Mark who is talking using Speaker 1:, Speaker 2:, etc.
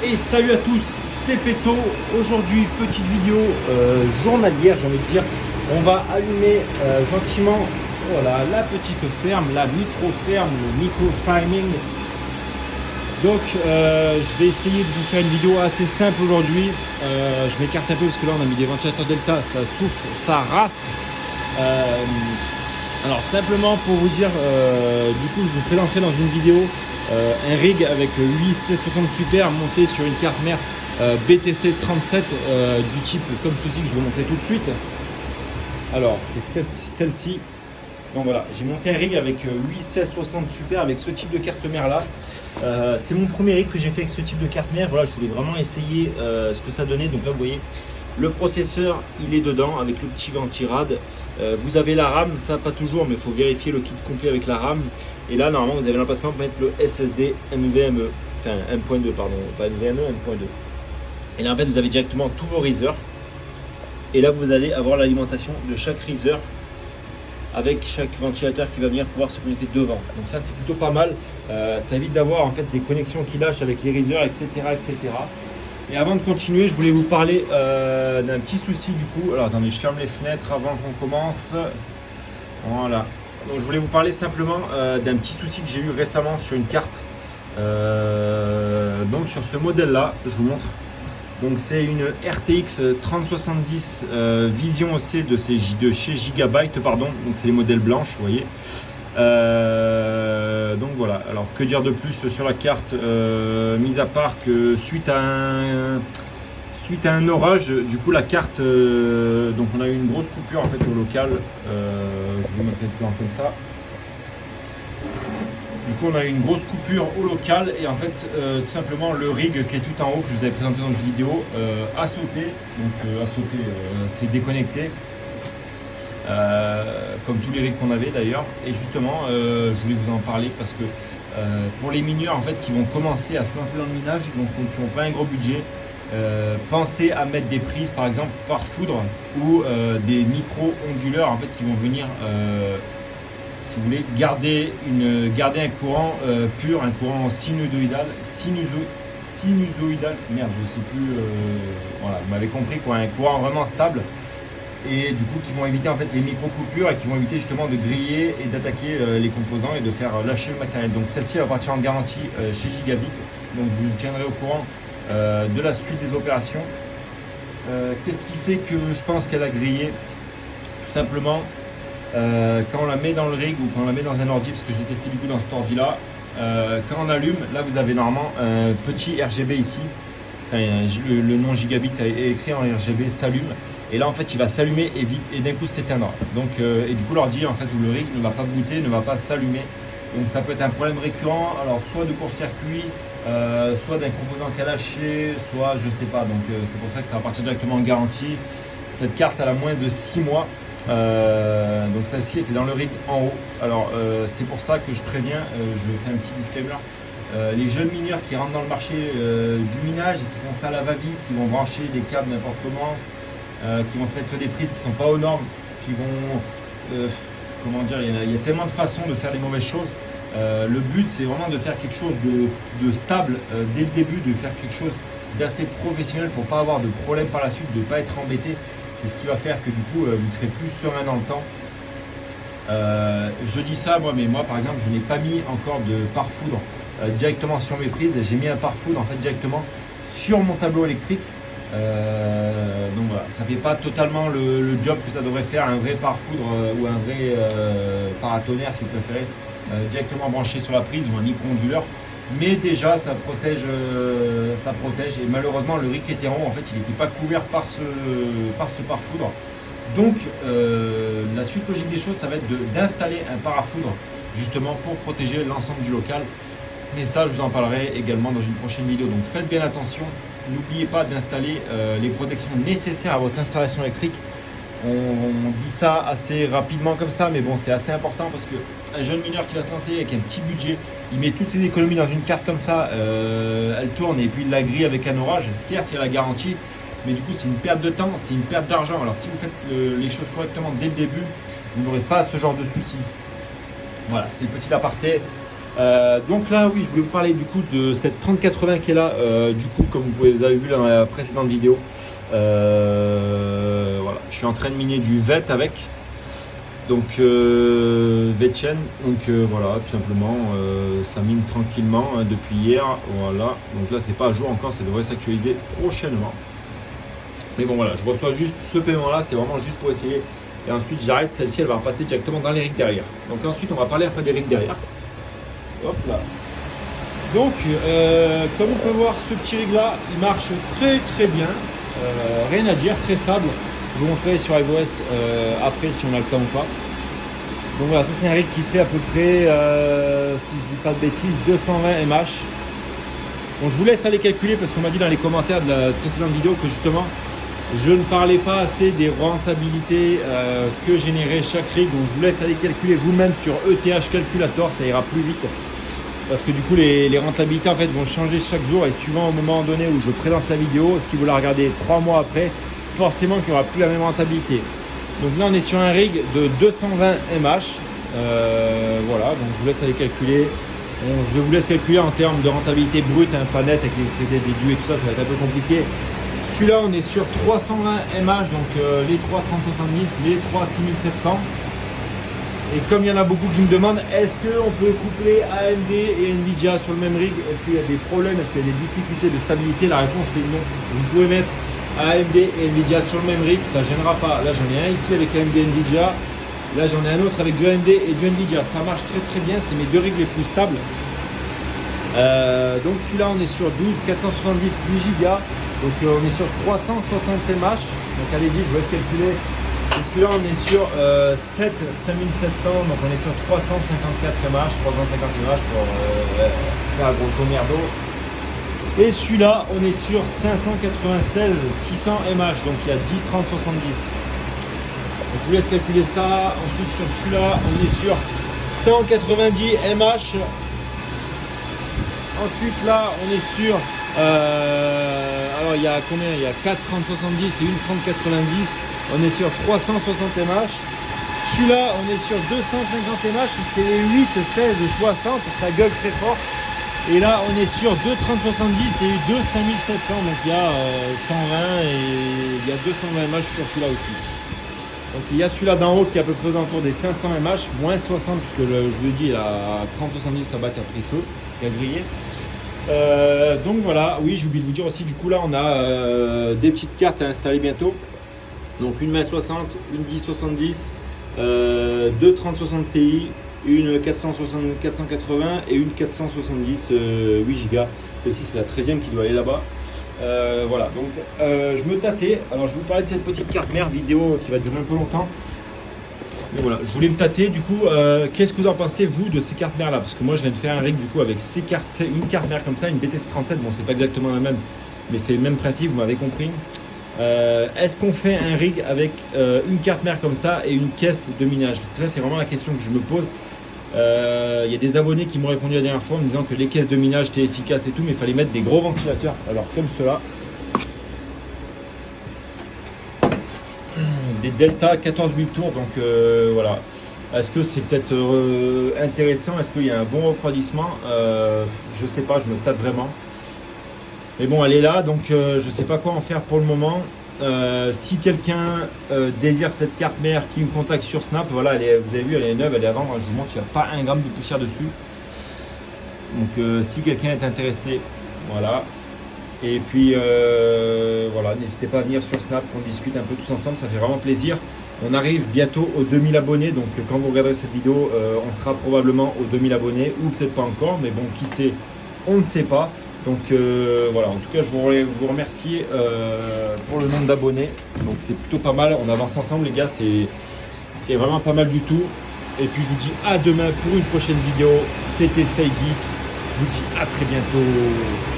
Speaker 1: Et salut à tous, c'est Péto. Aujourd'hui, petite vidéo journalière, j'ai envie de dire. On va allumer gentiment voilà, la petite ferme, la micro-ferme, le micro-farming. Donc, je vais essayer de vous faire une vidéo assez simple aujourd'hui. Je m'écarte un peu parce que là, on a mis des ventilateurs Delta, ça souffle, ça rase. Alors, simplement pour vous dire, du coup, je vous fais l'entrée dans une vidéo. Un rig avec 8 C60 Super monté sur une carte mère BTC 37 du type comme ceci que je vais vous montrer tout de suite. Alors c'est celle-ci. Donc voilà, j'ai monté un rig avec 8 C60 Super avec ce type de carte mère là. C'est mon premier rig que j'ai fait avec ce type de carte mère. Voilà, je voulais vraiment essayer ce que ça donnait. Donc là vous voyez, le processeur il est dedans avec le petit ventirad. Vous avez la RAM, ça pas toujours, mais il faut vérifier le kit complet avec la RAM. Et là, normalement, vous avez l'emplacement pour mettre le SSD NVMe, enfin 1.2, pardon, pas NVMe, 1.2. Et là, en fait, vous avez directement tous vos risers. Et là, vous allez avoir l'alimentation de chaque riser avec chaque ventilateur qui va venir pouvoir se connecter devant. Donc ça, c'est plutôt pas mal. Ça évite d'avoir en fait des connexions qui lâchent avec les risers, etc., etc. Et avant de continuer, je voulais vous parler d'un petit souci du coup. Alors attendez, je ferme les fenêtres avant qu'on commence. Voilà. Donc, je voulais vous parler simplement d'un petit souci que j'ai eu récemment sur une carte. Donc sur ce modèle là, je vous montre. Donc c'est une RTX 3070 Vision OC de chez Gigabyte, pardon. Donc c'est les modèles blanches, vous voyez. Donc voilà. Alors que dire de plus sur la carte, mis à part que suite à un orage, du coup la carte, donc on a eu une grosse coupure en fait au local. Je vais vous montrer le plan comme ça. Du coup on a eu une grosse coupure au local et en fait tout simplement le rig qui est tout en haut que je vous avais présenté dans une vidéo a sauté. Donc c'est déconnecté. Comme tous les rigs qu'on avait d'ailleurs. Et justement je voulais vous en parler parce que pour les mineurs en fait qui vont commencer à se lancer dans le minage, donc qui n'ont pas un gros budget, pensez à mettre des prises par exemple par foudre ou des micro onduleurs en fait qui vont venir si vous voulez garder un courant pur, un courant sinusoïdal, merde je sais plus, voilà vous m'avez compris quoi, un courant vraiment stable et du coup qui vont éviter en fait les micro coupures et qui vont éviter justement de griller et d'attaquer les composants et de faire lâcher le matériel. Donc celle-ci va partir en garantie chez Gigabit, donc je vous tiendrai au courant de la suite des opérations. Qu'est-ce qui fait que je pense qu'elle a grillé? Tout simplement quand on la met dans le rig ou quand on la met dans un ordi, parce que je l'ai testé du coup dans cet ordi là, quand on allume, là vous avez normalement un petit RGB ici, enfin, le nom Gigabit est écrit en RGB, s'allume, et là en fait il va s'allumer et d'un coup s'éteindre. Donc et du coup l'ordi en fait ou le rig ne va pas booter, ne va pas s'allumer. Donc ça peut être un problème récurrent, alors soit de court-circuit, soit d'un composant qui a lâché, soit je sais pas. Donc c'est pour ça que ça va partir directement en garantie. Cette carte elle a moins de 6 mois. Donc celle-ci était dans le rig en haut. Alors c'est pour ça que je préviens, je fais un petit disclaimer. Les jeunes mineurs qui rentrent dans le marché du minage et qui font ça à la va-vite, qui vont brancher des câbles n'importe comment, qui vont se mettre sur des prises qui ne sont pas aux normes, qui vont comment dire, il y a tellement de façons de faire les mauvaises choses. Le but c'est vraiment de faire quelque chose de stable dès le début, de faire quelque chose d'assez professionnel pour ne pas avoir de problème par la suite, de ne pas être embêté. C'est ce qui va faire que du coup vous serez plus serein dans le temps. Je dis ça moi, mais moi par exemple je n'ai pas mis encore de pare-foudre directement sur mes prises. J'ai mis un pare-foudre en fait directement sur mon tableau électrique. Donc voilà, ça fait pas totalement le job que ça devrait faire un vrai pare-foudre ou un vrai paratonnerre si vous préférez, directement branché sur la prise ou un micro-onduleur. Mais déjà ça protège et malheureusement le rig qui était en haut en fait il n'était pas couvert par ce pare-foudre. Donc la suite logique des choses ça va être d'installer un parafoudre justement pour protéger l'ensemble du local. Et ça je vous en parlerai également dans une prochaine vidéo. Donc faites bien attention, n'oubliez pas d'installer les protections nécessaires à votre installation électrique. On dit ça assez rapidement comme ça, mais bon c'est assez important parce qu'un jeune mineur qui va se lancer avec un petit budget, il met toutes ses économies dans une carte comme ça, elle tourne et puis il la grille avec un orage. Certes il y a la garantie, mais du coup c'est une perte de temps, c'est une perte d'argent. Alors si vous faites les choses correctement dès le début, vous n'aurez pas ce genre de soucis. Voilà, c'était le petit aparté. Donc là, oui, je voulais vous parler du coup de cette 3080 qui est là. Du coup, comme vous avez vu dans la précédente vidéo, voilà, je suis en train de miner du VET avec. Donc VETchain, donc voilà, tout simplement, ça mine tranquillement depuis hier. Voilà, donc là, c'est pas à jour encore, ça devrait s'actualiser prochainement. Mais bon, voilà, je reçois juste ce paiement-là, c'était vraiment juste pour essayer. Et ensuite, j'arrête, celle-ci, elle va repasser directement dans les rigs derrière. Donc ensuite, on va parler après des rigs derrière. Hop là. Donc, comme on peut voir, ce petit rig là, il marche très très bien. Rien à dire, très stable. Je vous montrerai sur iOS après si on a le temps ou pas. Donc voilà, ça c'est un rig qui fait à peu près, si je dis pas de bêtises, 220 mH. Donc je vous laisse aller calculer parce qu'on m'a dit dans les commentaires de la précédente vidéo que justement je ne parlais pas assez des rentabilités que générait chaque rig. Donc je vous laisse aller calculer vous-même sur ETH Calculator, ça ira plus vite. Parce que du coup les rentabilités en fait vont changer chaque jour et suivant au moment donné où je présente la vidéo, si vous la regardez 3 mois après, forcément qu'il n'y aura plus la même rentabilité. Donc là on est sur un rig de 220 mH. Voilà, donc je vous laisse aller calculer. Je vous laisse calculer en termes de rentabilité brute, pas net avec l'électricité déduite et tout ça, ça va être un peu compliqué. Celui-là on est sur 320 mH, donc les 3 3070, les 3 6700. Et comme il y en a beaucoup qui me demandent, est-ce qu'on peut coupler AMD et Nvidia sur le même rig? Est-ce qu'il y a des problèmes? Est-ce qu'il y a des difficultés de stabilité? La réponse est non. Vous pouvez mettre AMD et Nvidia sur le même rig, ça ne gênera pas. Là j'en ai un ici avec AMD et Nvidia. Là j'en ai un autre avec du AMD et du Nvidia. Ça marche très très bien, c'est mes deux rigs les plus stables. Donc celui-là on est sur 12 470 8 Go. Donc on est sur 360 mH. Donc allez-y, je vous laisse calculer. Et celui-là on est sur 7 5700. Donc on est sur 354 mH, 350 mH pour faire grosso merdo. Et celui-là on est sur 596 600 mH. Donc il y a 10 30 70. Donc, je vous laisse calculer ça. Ensuite sur celui-là on est sur 190 mH. Ensuite là on est sur alors il y a combien? Il y a 4 30 70 et une 30 90. On est sur 360 mH. Celui-là on est sur 250 mH. C'est les 8 16 60. Ça gueule très fort. Et là on est sur 2 30 70 et 2 5700. Donc il y a 120 et il y a 220 mH sur celui-là aussi. Donc il y a celui-là d'en haut qui est à peu près autour des 500 mH, moins 60 puisque je vous l'ai dit, à 30-70 la batte a pris feu, qui a grillé. Donc voilà, oui j'ai oublié de vous dire aussi, du coup là on a des petites cartes à installer bientôt. Donc une 2060, une 1070, deux 3060 Ti, une 480 et une 470 8 Go. Celle-ci c'est la 13e qui doit aller là-bas. Voilà, donc je me tâtais. Alors je vais vous parler de cette petite carte mère vidéo qui va durer un peu longtemps. Mais voilà, je voulais me tâter. Du coup, qu'est-ce que vous en pensez vous de ces cartes mères là? Parce que moi je viens de faire un rig du coup avec ces cartes, une carte mère comme ça, une BTC37. Bon, c'est pas exactement la même, mais c'est le même principe, vous m'avez compris. Est-ce qu'on fait un rig avec une carte mère comme ça et une caisse de minage? Parce que ça c'est vraiment la question que je me pose. Il y a des abonnés qui m'ont répondu la dernière fois en me disant que les caisses de minage étaient efficaces et tout, mais il fallait mettre des gros ventilateurs. Alors comme cela, des Delta 14 000 tours, donc voilà. Est-ce que c'est peut-être intéressant? Est-ce qu'il y a un bon refroidissement? Je sais pas, je me tâte vraiment. Mais bon, elle est là, donc je sais pas quoi en faire pour le moment. Si quelqu'un désire cette carte mère, qui me contacte sur Snap, voilà, vous avez vu, elle est neuve, elle est à vendre. Je vous montre, il n'y a pas un gramme de poussière dessus. Donc si quelqu'un est intéressé, voilà. Et puis voilà, n'hésitez pas à venir sur Snap, qu'on discute un peu tous ensemble, ça fait vraiment plaisir. On arrive bientôt aux 2000 abonnés, donc quand vous regarderez cette vidéo, on sera probablement aux 2000 abonnés, ou peut-être pas encore, mais bon, qui sait, on ne sait pas. Donc voilà, en tout cas je voulais vous remercier pour le nombre d'abonnés. Donc c'est plutôt pas mal, on avance ensemble les gars, c'est vraiment pas mal du tout. Et puis je vous dis à demain pour une prochaine vidéo. C'était Stay Geek, je vous dis à très bientôt.